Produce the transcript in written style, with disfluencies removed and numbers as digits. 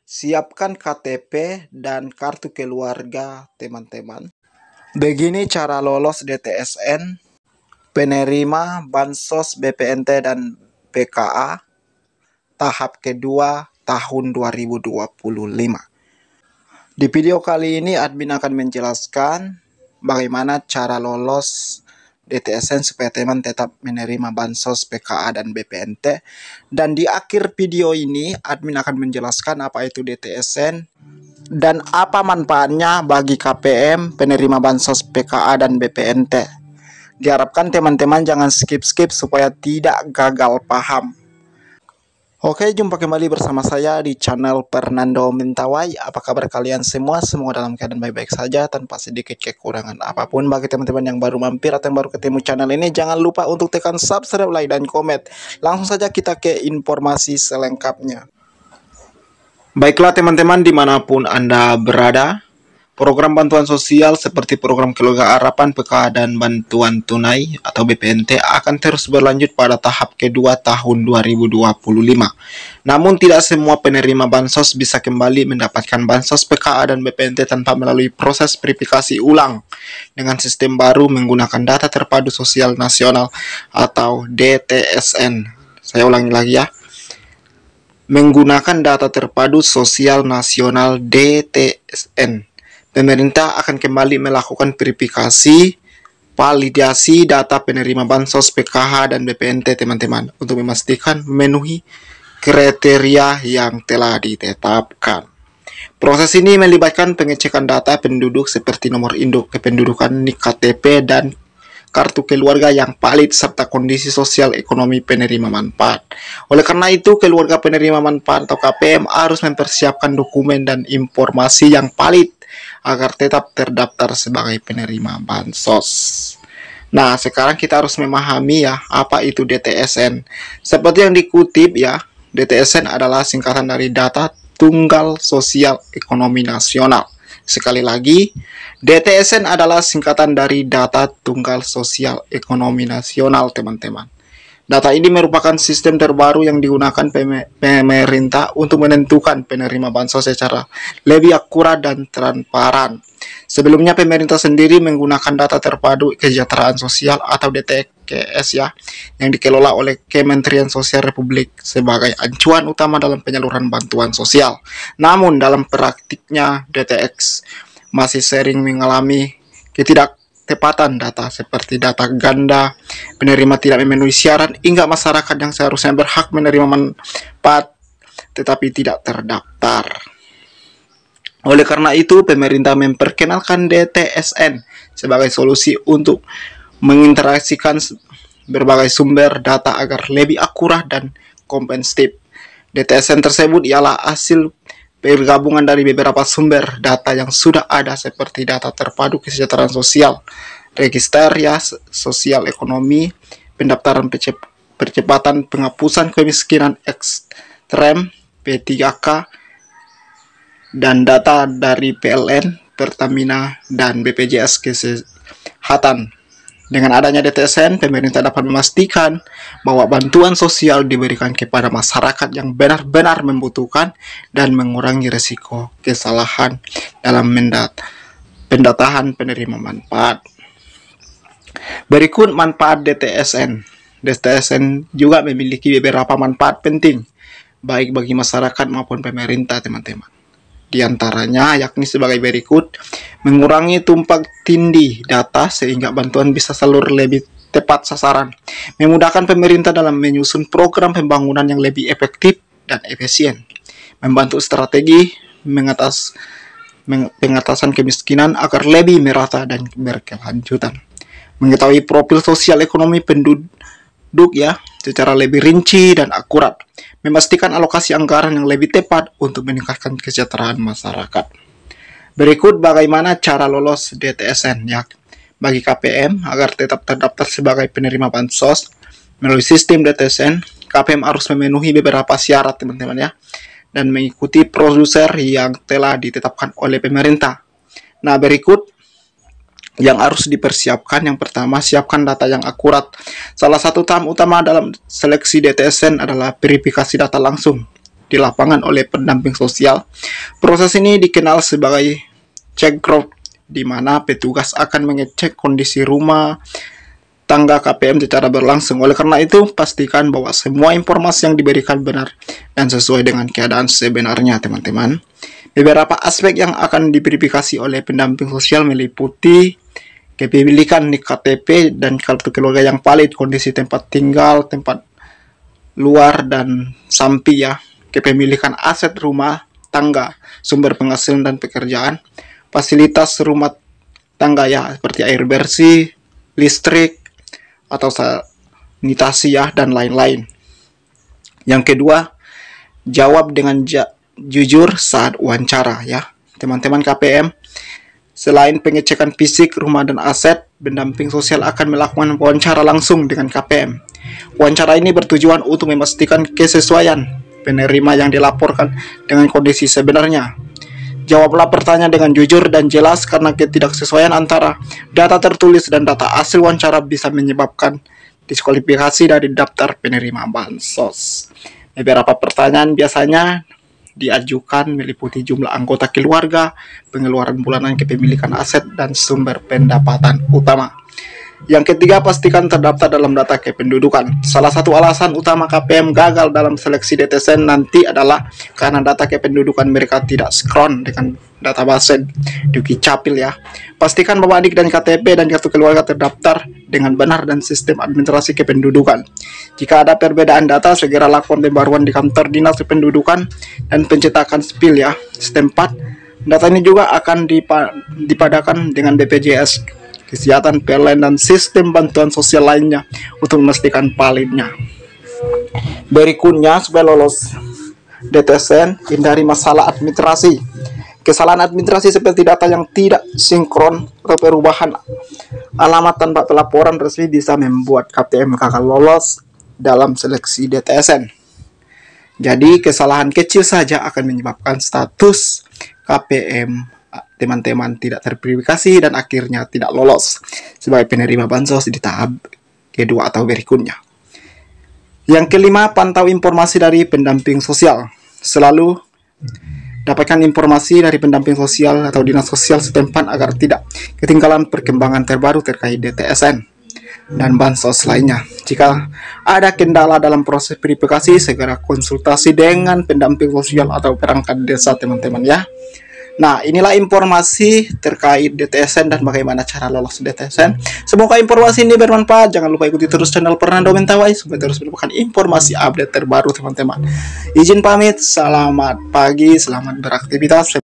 Siapkan KTP dan kartu keluarga teman-teman. Begini cara lolos DTSN penerima Bansos BPNT dan PKA tahap kedua tahun 2025. Di video kali ini admin akan menjelaskan bagaimana cara lolos DTSN supaya teman tetap menerima Bansos PKA dan BPNT. Dan di akhir video ini admin akan menjelaskan apa itu DTSN dan apa manfaatnya bagi KPM penerima Bansos PKA dan BPNT. Diharapkan teman-teman jangan skip-skip supaya tidak gagal paham. Oke, jumpa kembali bersama saya di channel Fernando Mentawai. Apa kabar kalian semua? Semoga dalam keadaan baik-baik saja tanpa sedikit kekurangan apapun. Bagi teman-teman yang baru mampir atau yang baru ketemu channel ini, jangan lupa untuk tekan subscribe, like, dan komen. Langsung saja kita ke informasi selengkapnya. Baiklah teman-teman, dimanapun Anda berada, program bantuan sosial seperti program Keluarga Harapan, PKA, dan bantuan tunai atau BPNT akan terus berlanjut pada tahap kedua tahun 2025. Namun tidak semua penerima Bansos bisa kembali mendapatkan Bansos PKA dan BPNT tanpa melalui proses verifikasi ulang dengan sistem baru menggunakan data terpadu sosial nasional atau DTSN. Saya ulangi lagi ya. Menggunakan data terpadu sosial nasional DTSN. Pemerintah akan kembali melakukan verifikasi validasi data penerima Bansos PKH dan BPNT teman-teman untuk memastikan memenuhi kriteria yang telah ditetapkan. Proses ini melibatkan pengecekan data penduduk seperti nomor induk kependudukan, NIK, KTP, dan kartu keluarga yang valid serta kondisi sosial ekonomi penerima manfaat. Oleh karena itu, keluarga penerima manfaat atau KPM harus mempersiapkan dokumen dan informasi yang valid agar tetap terdaftar sebagai penerima Bansos. Nah, sekarang kita harus memahami ya, apa itu DTSN. Seperti yang dikutip ya, DTSN adalah singkatan dari Data Tunggal Sosial Ekonomi Nasional. Sekali lagi, DTSN adalah singkatan dari Data Tunggal Sosial Ekonomi Nasional, teman-teman. Data ini merupakan sistem terbaru yang digunakan pemerintah untuk menentukan penerima Bansos secara lebih akurat dan transparan. Sebelumnya pemerintah sendiri menggunakan data terpadu kesejahteraan sosial atau DTKS ya, yang dikelola oleh Kementerian Sosial Republik sebagai acuan utama dalam penyaluran bantuan sosial. Namun dalam praktiknya DTX masih sering mengalami ketidaktepatan data seperti data ganda, penerima tidak memenuhi syarat, hingga masyarakat yang seharusnya berhak menerima manfaat tetapi tidak terdaftar. Oleh karena itu, pemerintah memperkenalkan DTSN sebagai solusi untuk menginteraksikan berbagai sumber data agar lebih akurat dan komprehensif. DTSN tersebut ialah hasil pergabungan dari beberapa sumber data yang sudah ada seperti data terpadu kesejahteraan sosial, register ya sosial ekonomi, pendaftaran percepatan penghapusan kemiskinan ekstrem P3K, dan data dari PLN, Pertamina, dan BPJS Kesehatan. Dengan adanya DTSN, pemerintah dapat memastikan bahwa bantuan sosial diberikan kepada masyarakat yang benar-benar membutuhkan dan mengurangi risiko kesalahan dalam pendataan penerima manfaat. Berikut manfaat DTSN. DTSN juga memiliki beberapa manfaat penting, baik bagi masyarakat maupun pemerintah, teman-teman. Di antaranya yakni sebagai berikut: mengurangi tumpang tindih data sehingga bantuan bisa salur lebih tepat sasaran, memudahkan pemerintah dalam menyusun program pembangunan yang lebih efektif dan efisien, membantu strategi pengatasan kemiskinan agar lebih merata dan berkelanjutan, mengetahui profil sosial ekonomi penduduk ya secara lebih rinci dan akurat, memastikan alokasi anggaran yang lebih tepat untuk meningkatkan kesejahteraan masyarakat. Berikut bagaimana cara lolos DTSN ya bagi KPM agar tetap terdaftar sebagai penerima Bansos. Melalui sistem DTSN, KPM harus memenuhi beberapa syarat, teman-teman ya, dan mengikuti prosedur yang telah ditetapkan oleh pemerintah. Nah, berikut yang harus dipersiapkan. Yang pertama, siapkan data yang akurat. Salah satu tahap utama dalam seleksi DTSN adalah verifikasi data langsung di lapangan oleh pendamping sosial. Proses ini dikenal sebagai check growth, di mana petugas akan mengecek kondisi rumah tangga KPM secara berlangsung. Oleh karena itu, pastikan bahwa semua informasi yang diberikan benar dan sesuai dengan keadaan sebenarnya, teman-teman. Beberapa aspek yang akan diverifikasi oleh pendamping sosial meliputi kepemilikan nik KTP dan kartu keluarga yang valid, kondisi tempat tinggal, tempat luar dan sampi ya, kepemilikan aset rumah tangga, sumber penghasilan dan pekerjaan, fasilitas rumah tangga ya, seperti air bersih, listrik, atau sanitasi ya, dan lain-lain. Yang kedua, jawab dengan jujur saat wawancara ya, teman-teman KPM. Selain pengecekan fisik rumah dan aset, pendamping sosial akan melakukan wawancara langsung dengan KPM. Wawancara ini bertujuan untuk memastikan kesesuaian penerima yang dilaporkan dengan kondisi sebenarnya. Jawablah pertanyaan dengan jujur dan jelas, karena ketidaksesuaian antara data tertulis dan data hasil wawancara bisa menyebabkan diskualifikasi dari daftar penerima bansos. Beberapa pertanyaan biasanya diajukan meliputi jumlah anggota keluarga, pengeluaran bulanan, kepemilikan aset, dan sumber pendapatan utama. Yang ketiga, pastikan terdaftar dalam data kependudukan. Salah satu alasan utama KPM gagal dalam seleksi DTSN nanti adalah karena data kependudukan mereka tidak sinkron dengan database Dukcapil ya. Pastikan bahwa NIK dan KTP dan kartu keluarga terdaftar dengan benar dan sistem administrasi kependudukan. Jika ada perbedaan data, segera lakukan pembaruan di kantor dinas kependudukan dan pencetakan SPIL ya setempat. Data ini juga akan dipadakan dengan BPJS Kesehatan, PLN, dan sistem bantuan sosial lainnya untuk memastikan validnya. Berikutnya, supaya lolos DTSN, hindari masalah administrasi. Kesalahan administrasi seperti data yang tidak sinkron atau perubahan alamat tanpa pelaporan resmi bisa membuat KPM gagal lolos dalam seleksi DTSN. Jadi, kesalahan kecil saja akan menyebabkan status KPM teman-teman tidak terverifikasi dan akhirnya tidak lolos sebagai penerima bansos di tahap kedua atau berikutnya. Yang kelima, pantau informasi dari pendamping sosial. Selalu dapatkan informasi dari pendamping sosial atau dinas sosial setempat agar tidak ketinggalan perkembangan terbaru terkait DTSN dan bansos lainnya. Jika ada kendala dalam proses verifikasi, segera konsultasi dengan pendamping sosial atau perangkat desa, teman-teman ya. Nah, inilah informasi terkait DTSN dan bagaimana cara lolos DTSN. Semoga informasi ini bermanfaat. Jangan lupa ikuti terus channel Fernando Mentawai supaya terus mendapatkan informasi update terbaru, teman-teman. Izin pamit, selamat pagi, selamat beraktivitas.